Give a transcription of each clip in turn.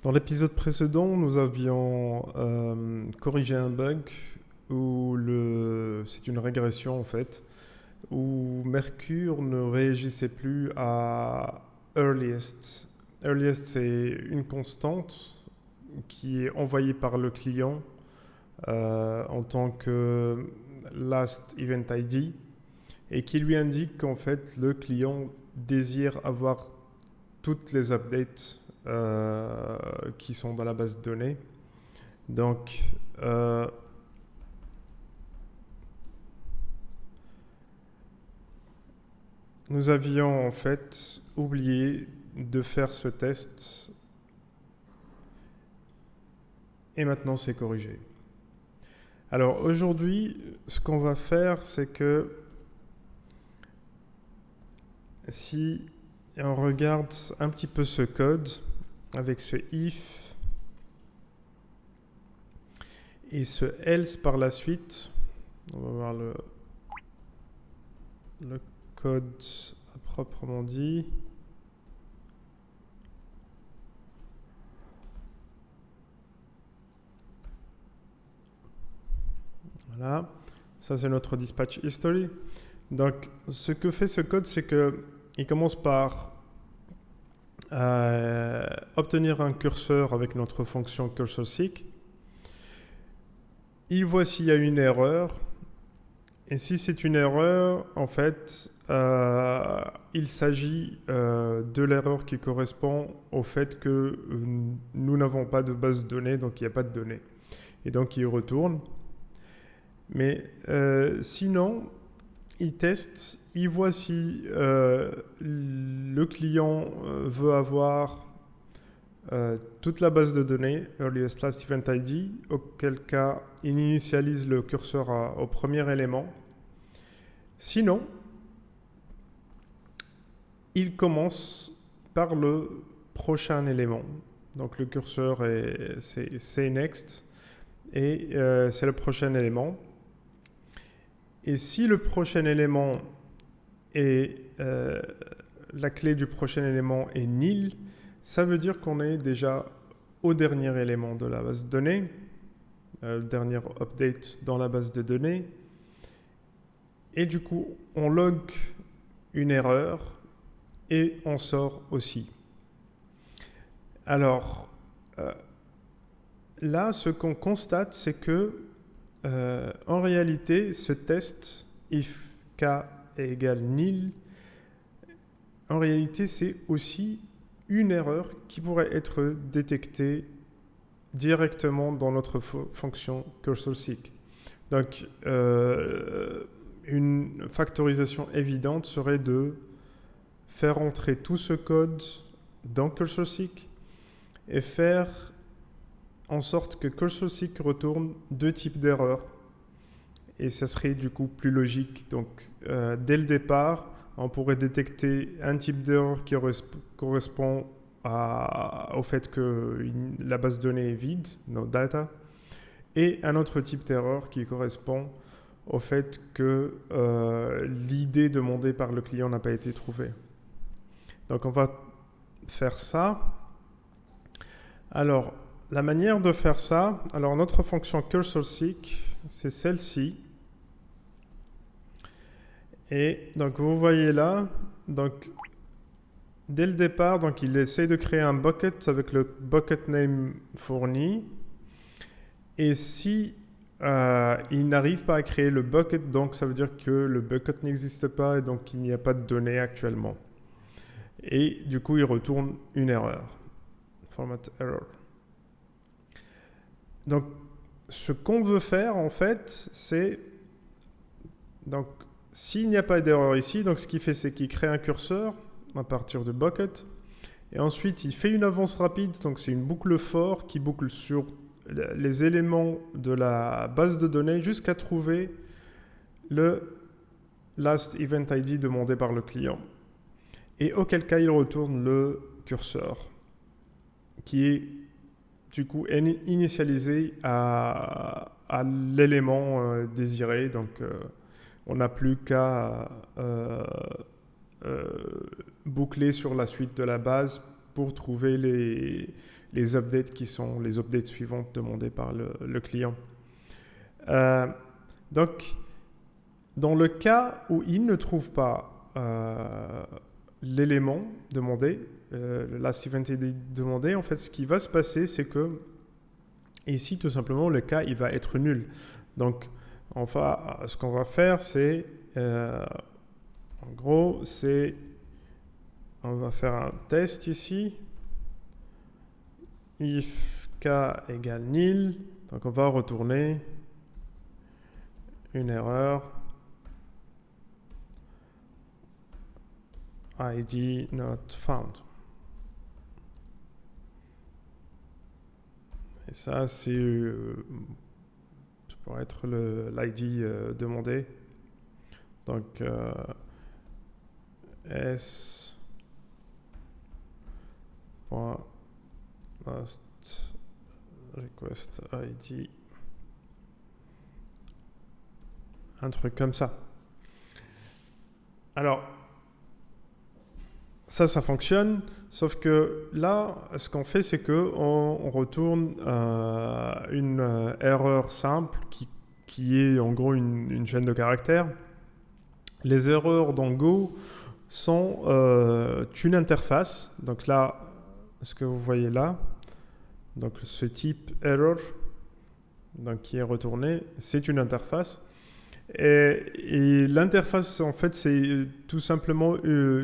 Dans l'épisode précédent, nous avions corrigé un bug où c'est une régression en fait, où Mercure ne réagissait plus à earliest. Earliest, c'est une constante qui est envoyée par le client en tant que last event ID et qui lui indique qu'en fait le client désire avoir toutes les updates qui sont dans la base de données. Donc, nous avions en fait oublié de faire ce test et maintenant c'est corrigé. Alors aujourd'hui, ce qu'on va faire, c'est que si on regarde un petit peu ce code avec ce if et ce else par la suite, on va voir le code à proprement dit. Voilà, ça c'est notre dispatch history. Donc ce que fait ce code, c'est qu'il commence par obtenir un curseur avec notre fonction cursorSeek. Il voit s'il y a une erreur. Et si c'est une erreur, en fait, il s'agit de l'erreur qui correspond au fait que nous n'avons pas de base de données, donc il n'y a pas de données. Et donc il retourne. Mais sinon, il teste, il voit si le client veut avoir toute la base de données, earliest last event ID, auquel cas il initialise le curseur au premier élément. Sinon, il commence par le prochain élément. Donc le curseur c'est next et c'est le prochain élément. Et si le prochain élément est la clé du prochain élément est nil, ça veut dire qu'on est déjà au dernier élément de la base de données, le dernier update dans la base de données. Et du coup, on log une erreur et on sort aussi. Alors, là, ce qu'on constate, c'est que en réalité, ce test if k égale nil, en réalité, c'est aussi une erreur qui pourrait être détectée directement dans notre fonction cursorSeek. Donc, une factorisation évidente serait de faire entrer tout ce code dans cursorSeek et faire en sorte que cursorSeek retourne deux types d'erreurs. Et ça serait du coup plus logique. Donc, dès le départ, on pourrait détecter un type d'erreur qui correspond au fait que la base de données est vide, no data, et un autre type d'erreur qui correspond au fait que l'idée demandée par le client n'a pas été trouvée. Donc on va faire ça. Alors, la manière de faire ça, alors notre fonction cursorSeek, c'est celle-ci. Et donc vous voyez là, donc dès le départ, donc il essaie de créer un bucket avec le bucket name fourni. Et si il n'arrive pas à créer le bucket, donc ça veut dire que le bucket n'existe pas et donc il n'y a pas de données actuellement. Et du coup, il retourne une erreur. Format error. Donc, ce qu'on veut faire, en fait, c'est... Donc, s'il n'y a pas d'erreur ici, donc ce qu'il fait, c'est qu'il crée un curseur à partir de bucket. Et ensuite, il fait une avance rapide. Donc, c'est une boucle for qui boucle sur les éléments de la base de données jusqu'à trouver le last event ID demandé par le client. Et auquel cas, il retourne le curseur qui est du coup initialisé à l'élément désiré. Donc, on n'a plus qu'à boucler sur la suite de la base pour trouver les updates qui sont les updates suivantes demandées par le client. Donc, dans le cas où il ne trouve pas l'élément demandé, le last event ID demandé, en fait, ce qui va se passer, c'est que ici, tout simplement, le cas, il va être nul. Donc, ce qu'on va faire, c'est, en gros, on va faire un test ici. If k égale nil, donc on va retourner une erreur. ID not found. Et ça, ça pourrait être l'ID demandé. Donc, s last request ID. Un truc comme ça. Alors, ça fonctionne, sauf que là, ce qu'on fait, c'est qu'on retourne une erreur simple qui est en gros une chaîne de caractères. Les erreurs dans Go sont une interface. Donc là, ce que vous voyez là, donc ce type error donc, qui est retourné, c'est une interface. Et l'interface, en fait, c'est tout simplement,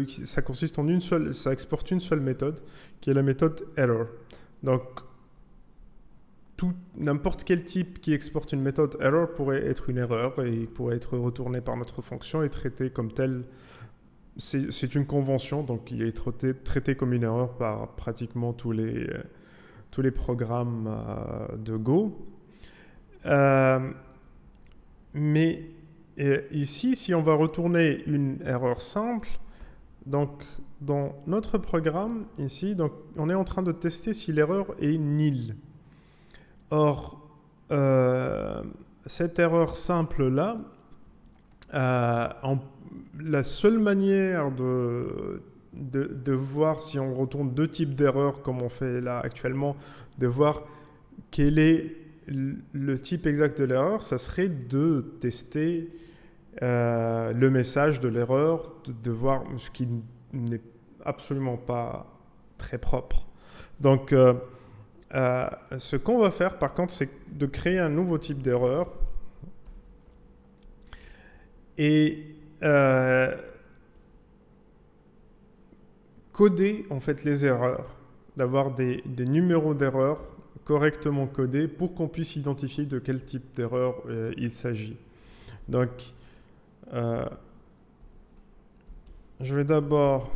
ça consiste en ça exporte une seule méthode, qui est la méthode error. Donc, n'importe quel type qui exporte une méthode error pourrait être une erreur et pourrait être retourné par notre fonction et traité comme tel. C'est une convention, donc il est traité comme une erreur par pratiquement tous les programmes de Go. Mais ici, si on va retourner une erreur simple, donc dans notre programme, ici, donc, on est en train de tester si l'erreur est nil. Or, cette erreur simple-là, la seule manière de voir si on retourne deux types d'erreurs, comme on fait là actuellement, de voir quel est le type exact de l'erreur, ça serait de tester le message de l'erreur, de voir ce qui n'est absolument pas très propre. Donc, ce qu'on va faire, par contre, c'est de créer un nouveau type d'erreur et coder en fait les erreurs, d'avoir des numéros d'erreurs correctement codés pour qu'on puisse identifier de quel type d'erreur il s'agit. Donc, je vais d'abord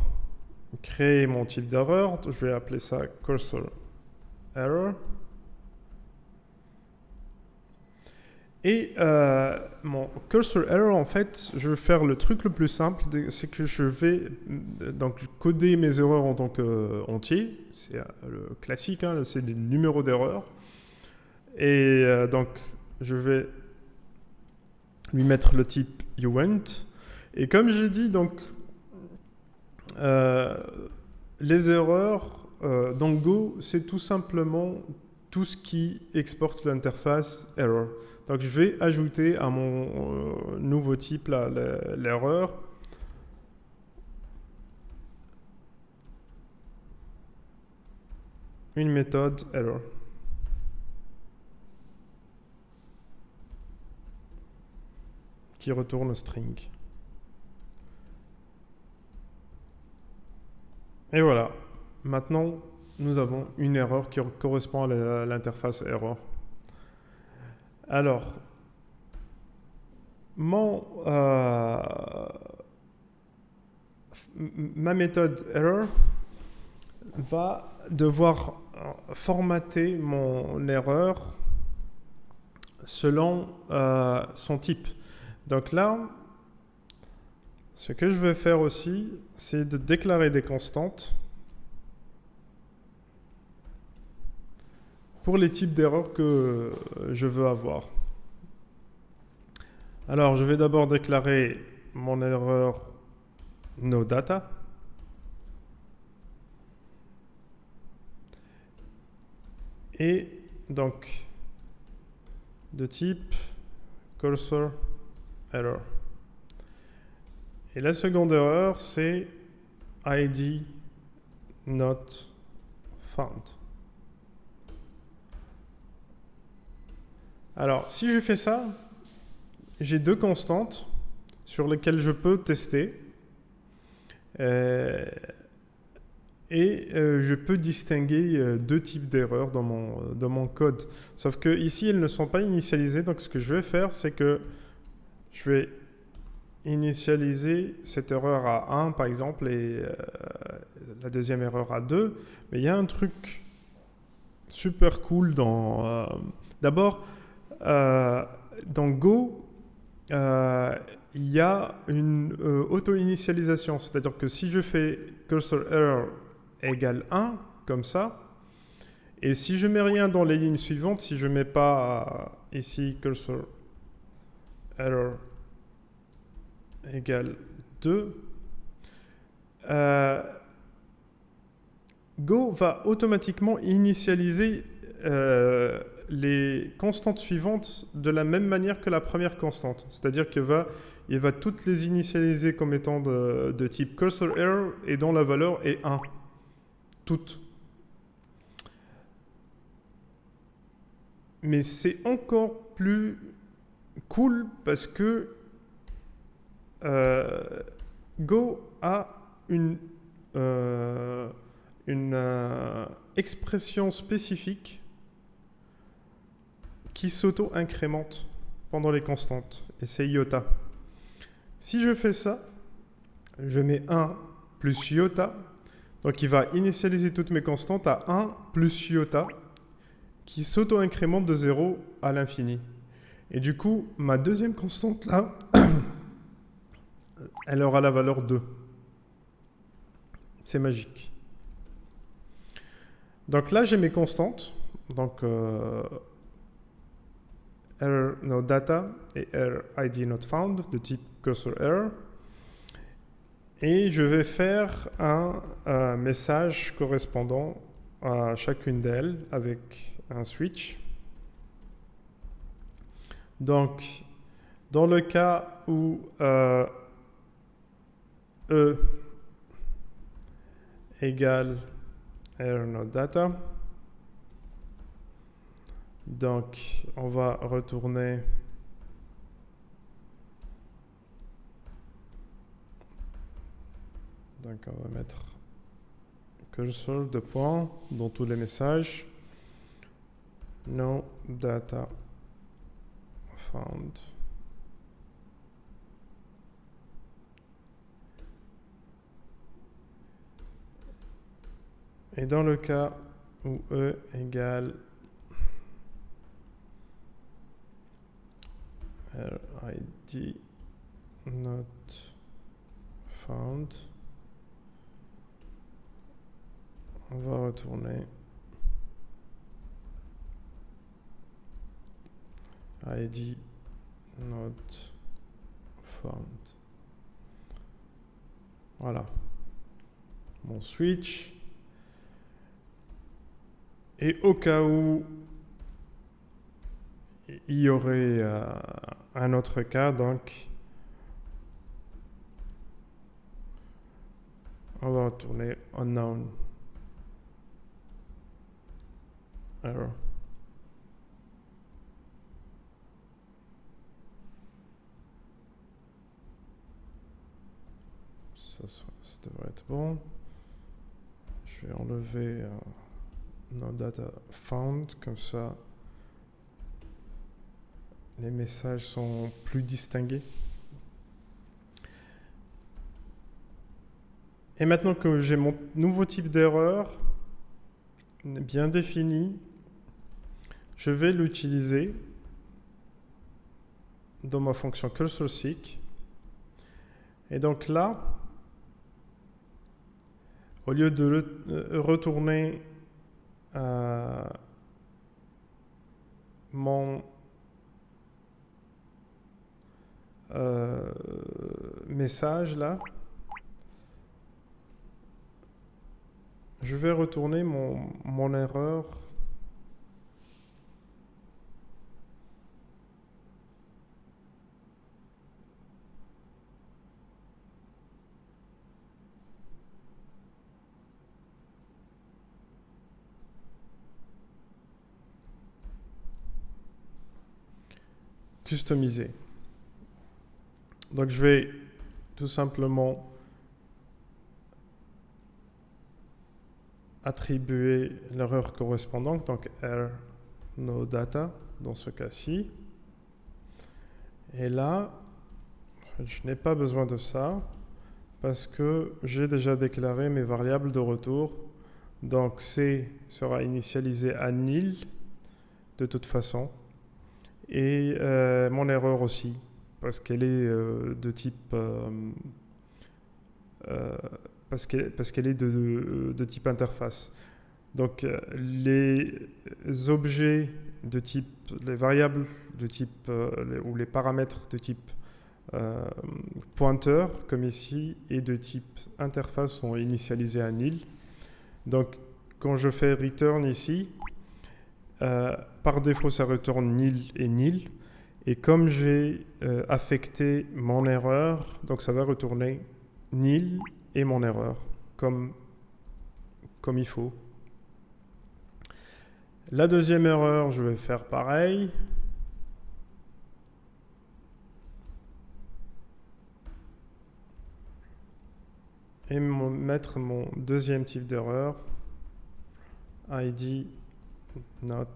créer mon type d'erreur. Je vais appeler ça cursor error. Et mon cursor error, en fait, je vais faire le truc le plus simple, c'est que je vais donc coder mes erreurs en tant qu'entier. C'est le classique, hein, c'est des numéros d'erreur. Et donc, je vais lui mettre le type uint. Et comme j'ai dit, donc, les erreurs dans Go, c'est tout simplement tout ce qui exporte l'interface error. Donc, je vais ajouter à mon nouveau type l'erreur. Une méthode error. Qui retourne string. Et voilà. Maintenant, nous avons une erreur qui correspond à l'interface error. Alors, ma méthode error va devoir formater mon erreur selon son type. Donc là, ce que je vais faire aussi, c'est de déclarer des constantes pour les types d'erreurs que je veux avoir. Alors, je vais d'abord déclarer mon erreur noData. et donc de type cursor error. Et la seconde erreur, c'est ID not found. Alors, si je fais ça, j'ai deux constantes sur lesquelles je peux tester. Je peux distinguer deux types d'erreurs dans mon code. Sauf que ici, elles ne sont pas initialisées. Donc, ce que je vais faire, c'est que je vais initialiser cette erreur à 1, par exemple, et la deuxième erreur à 2. Mais il y a un truc super cool dans... D'abord, dans Go, il y a une auto-initialisation. C'est-à-dire que si je fais cursor error égale 1, comme ça, et si je mets rien dans les lignes suivantes, si je mets pas ici cursor error égale 2, Go va automatiquement initialiser les constantes suivantes de la même manière que la première constante. C'est-à-dire qu'il va toutes les initialiser comme étant de type cursor error et dont la valeur est 1. Toutes. Mais c'est encore plus cool parce que Go a une expression spécifique qui s'auto-incrémente pendant les constantes, et c'est iota. Si je fais ça, je mets 1 plus iota, donc il va initialiser toutes mes constantes à 1 plus iota, qui s'auto-incrémente de 0 à l'infini. Et du coup, ma deuxième constante là, elle aura la valeur 2. C'est magique. Donc là, j'ai mes constantes. Donc, error no data et error ID not found de type cursor error. Et je vais faire un message correspondant à chacune d'elles avec un switch. Donc, dans le cas où E égale error no data, donc on va retourner donc on va mettre cursor de point dans tous les messages, no data found. Et dans le cas où E égale RID not found, on va retourner ID not found. Voilà. Mon switch. Et au cas où il y aurait un autre cas, donc on va retourner unknown error. Ça devrait être bon. Je vais enlever no data found, comme ça les messages sont plus distingués. Et maintenant que j'ai mon nouveau type d'erreur bien défini, je vais l'utiliser dans ma fonction cursorSeek. Et donc là, au lieu de retourner mon message là, je vais retourner mon erreur customiser. Donc je vais tout simplement attribuer l'erreur correspondante, donc error no data dans ce cas-ci. Et là, je n'ai pas besoin de ça parce que j'ai déjà déclaré mes variables de retour. Donc C sera initialisé à nil de toute façon. Et mon erreur aussi, parce qu'elle est de type de type interface. Donc les objets de type, les variables de type ou les paramètres de type pointeur, comme ici, et de type interface sont initialisés à nil. Donc quand je fais return ici, par défaut ça retourne nil et nil. Et comme j'ai affecté mon erreur, donc ça va retourner nil et mon erreur, comme il faut. La deuxième erreur, je vais faire pareil. Et mettre mon deuxième type d'erreur, ID not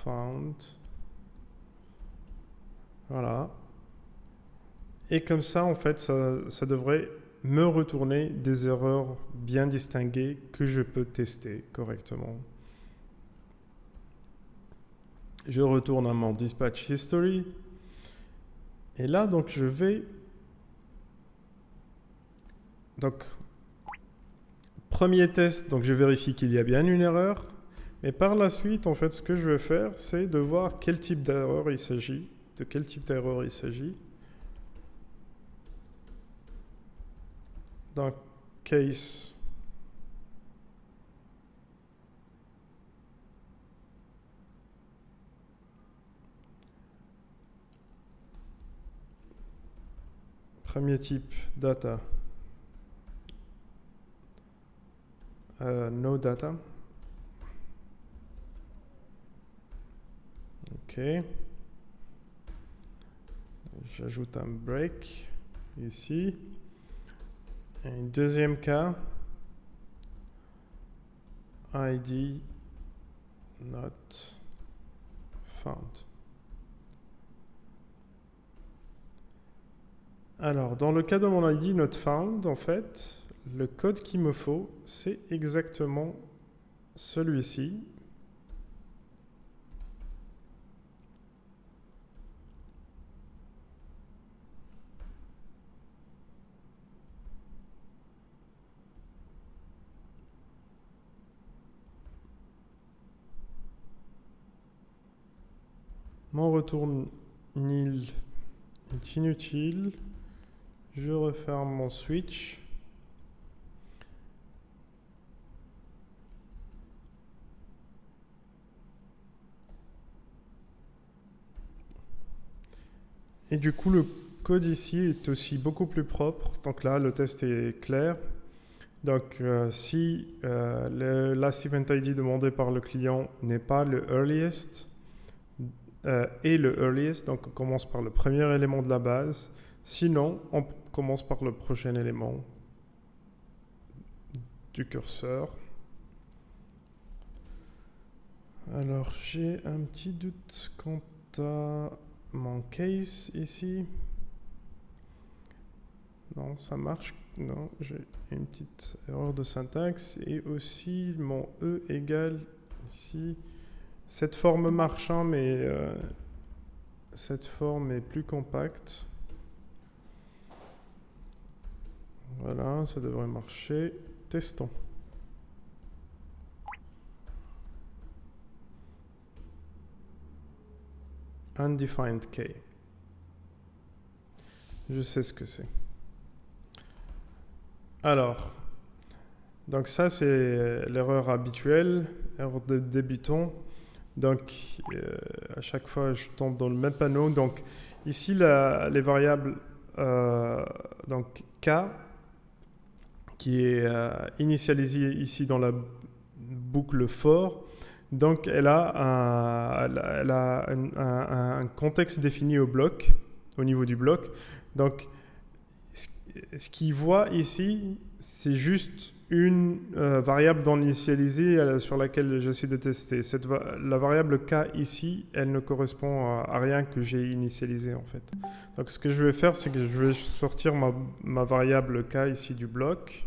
found. Voilà. Et comme ça, en fait, ça devrait me retourner des erreurs bien distinguées que je peux tester correctement. Je retourne à mon dispatch history. Et là, donc, je vais... Donc, premier test, donc je vérifie qu'il y a bien une erreur. Mais par la suite, en fait, ce que je vais faire, c'est de voir quel type d'erreur il s'agit. De quel type d'erreur il s'agit. Dans case premier type data no data. Ok, j'ajoute un break ici. Et un deuxième cas, ID not found. Alors, dans le cas de mon ID not found, en fait, le code qu'il me faut, c'est exactement celui-ci. Mon retour nil est inutile. Je referme mon switch. Et du coup, le code ici est aussi beaucoup plus propre. Donc là, le test est clair. Donc, si le last event ID demandé par le client n'est pas le earliest, et le earliest, donc on commence par le premier élément de la base. Sinon, on commence par le prochain élément du curseur. Alors, j'ai un petit doute quant à mon case ici. Non, ça marche. Non, j'ai une petite erreur de syntaxe. Et aussi, mon E égale ici. Cette forme marche, hein, mais cette forme est plus compacte. Voilà, ça devrait marcher. Testons. Undefined key. Je sais ce que c'est. Alors, donc ça c'est l'erreur habituelle, erreur de débutant. Donc à chaque fois je tombe dans le même panneau. Donc ici les variables donc k qui est initialisé ici dans la boucle for. Donc, elle a un contexte défini au bloc, au niveau du bloc. Donc, ce qu'il voit ici, c'est juste une variable non initialisée sur laquelle j'essaie de tester. La variable k ici, elle ne correspond à rien que j'ai initialisé en fait. Donc ce que je vais faire, c'est que je vais sortir ma variable k ici du bloc.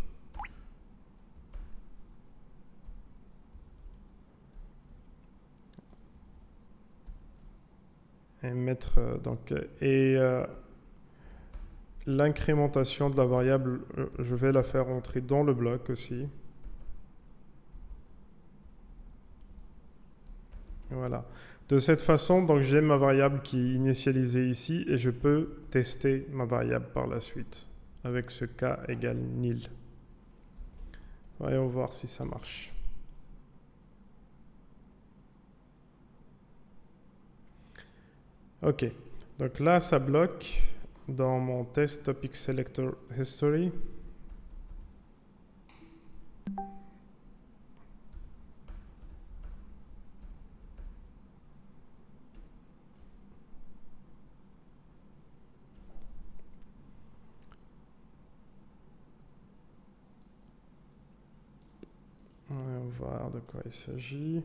Et mettre l'incrémentation de la variable, je vais la faire entrer dans le bloc aussi. Voilà. De cette façon, donc j'ai ma variable qui est initialisée ici et je peux tester ma variable par la suite avec ce k égale nil. Voyons voir si ça marche. Ok, donc là ça bloque dans mon test topic selector history. On va voir de quoi il s'agit.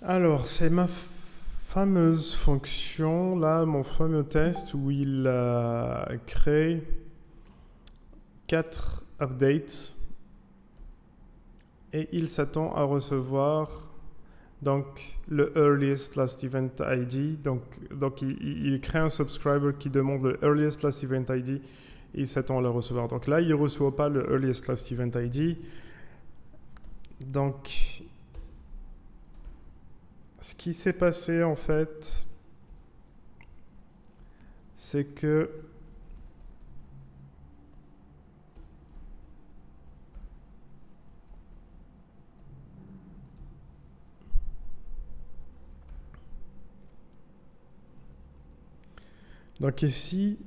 Alors, c'est ma fameuse fonction, là, mon fameux test où il crée 4 updates et il s'attend à recevoir donc le earliest last event ID. Donc il crée un subscriber qui demande le earliest last event ID et il s'attend à le recevoir. Donc là, il ne reçoit pas le earliest last event ID. Donc, ce qui s'est passé en fait, c'est que donc ici,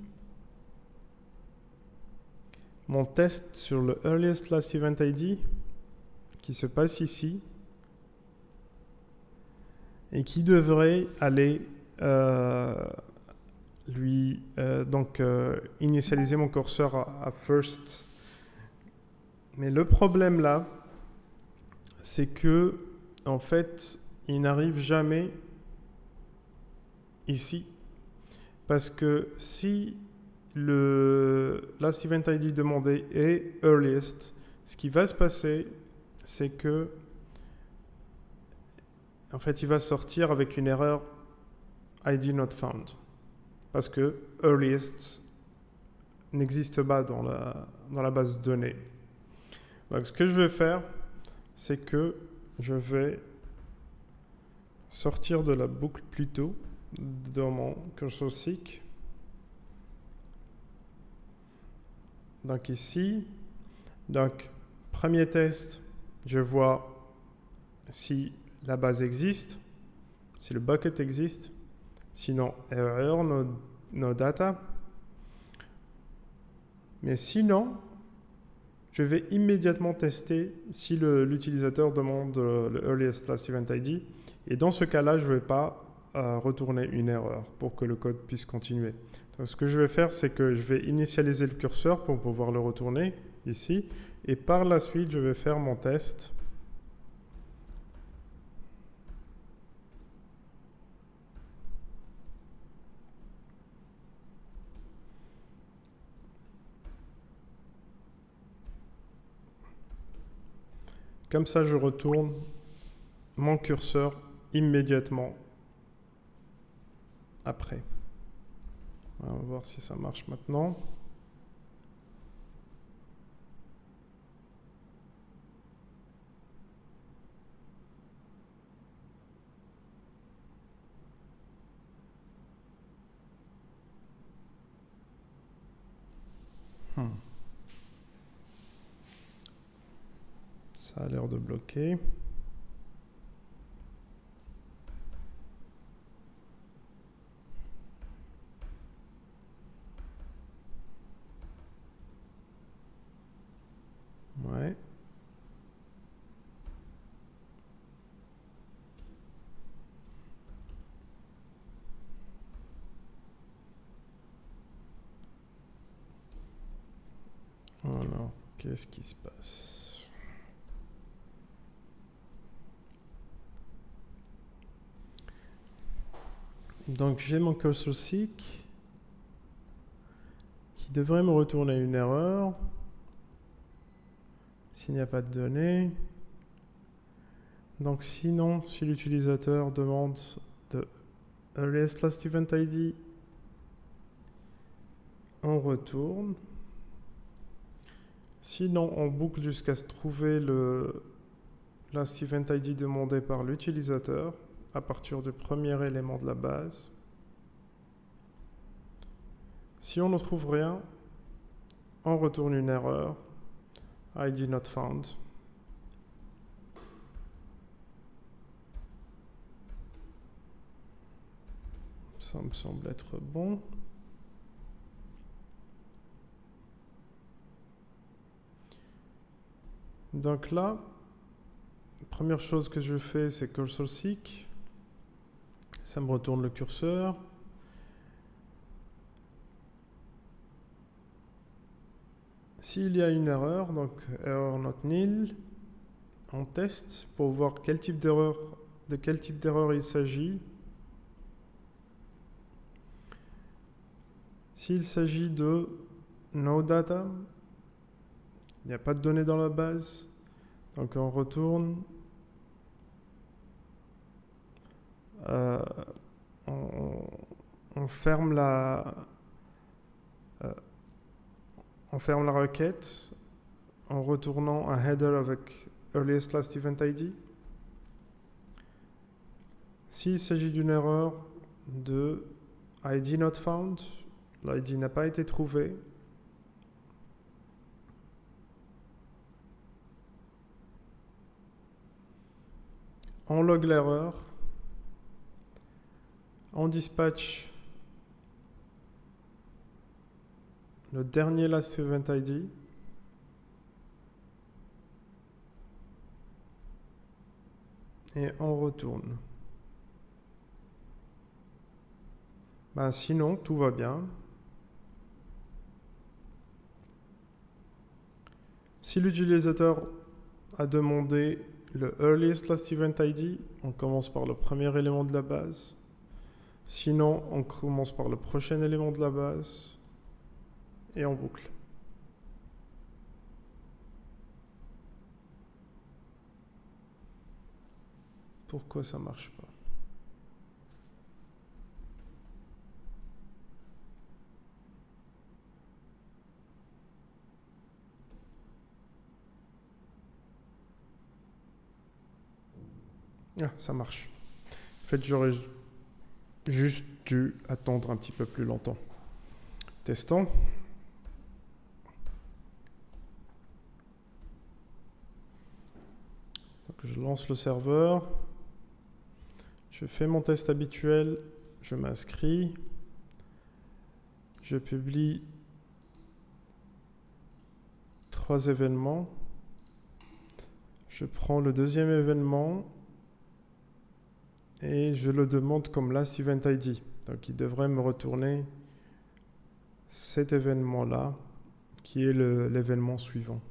mon test sur le earliest last event ID qui se passe ici et qui devrait aller initialiser mon curseur à first. Mais le problème là, c'est que en fait, il n'arrive jamais ici. Parce que si le last event ID demandé est earliest, ce qui va se passer, c'est que en fait, il va sortir avec une erreur ID not found. Parce que earliest n'existe pas dans la base de données. Donc ce que je vais faire, c'est que je vais sortir de la boucle plutôt dans mon cursor seek. Donc ici, donc premier test, je vois si la base existe, si le bucket existe, sinon error no data. Mais sinon, je vais immédiatement tester si l'utilisateur demande le earliest last event ID. Et dans ce cas-là, je ne vais pas retourner une erreur pour que le code puisse continuer. Donc, ce que je vais faire, c'est que je vais initialiser le curseur pour pouvoir le retourner ici. Et par la suite, je vais faire mon test. Comme ça, je retourne mon curseur immédiatement après. On va voir si ça marche maintenant. Ça a l'air de bloquer. Ouais. Alors, qu'est-ce qui se passe? Donc j'ai mon cursor seek qui devrait me retourner une erreur s'il n'y a pas de données. Donc sinon, si l'utilisateur demande de earliest last event ID, on retourne. Sinon, on boucle jusqu'à se trouver le last event ID demandé par l'utilisateur à partir du premier élément de la base. Si on ne trouve rien, on retourne une erreur, ID not found. Ça me semble être bon. Donc là, la première chose que je fais, c'est cursor seek. Ça me retourne le curseur. S'il y a une erreur, donc error not nil, on teste pour voir de quel type d'erreur il s'agit. S'il s'agit de no data, il n'y a pas de données dans la base, donc on retourne. On ferme la requête en retournant un header avec earliest last event ID. S'il s'agit d'une erreur de ID not found, l'ID n'a pas été trouvé, on log l'erreur, on dispatch le dernier last event ID et on retourne. Sinon, tout va bien. Si l'utilisateur a demandé le earliest last event ID, on commence par le premier élément de la base. Sinon, on commence par le prochain élément de la base et on boucle. Pourquoi ça marche pas? Ah, ça marche. En fait, j'aurais juste dû attendre un petit peu plus longtemps. Testons. Donc, je lance le serveur. Je fais mon test habituel. Je m'inscris. Je publie 3 événements. Je prends le deuxième événement et je le demande comme last event ID. Donc il devrait me retourner cet événement-là qui est l'événement suivant.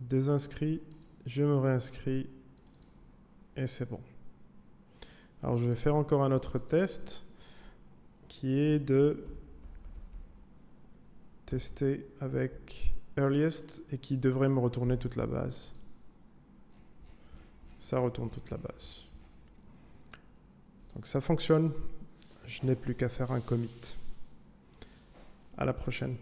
Désinscrit, je me réinscris et c'est bon. Alors je vais faire encore un autre test qui est de tester avec earliest et qui devrait me retourner toute la base. Ça retourne toute la base. Donc ça fonctionne. Je n'ai plus qu'à faire un commit. À la prochaine.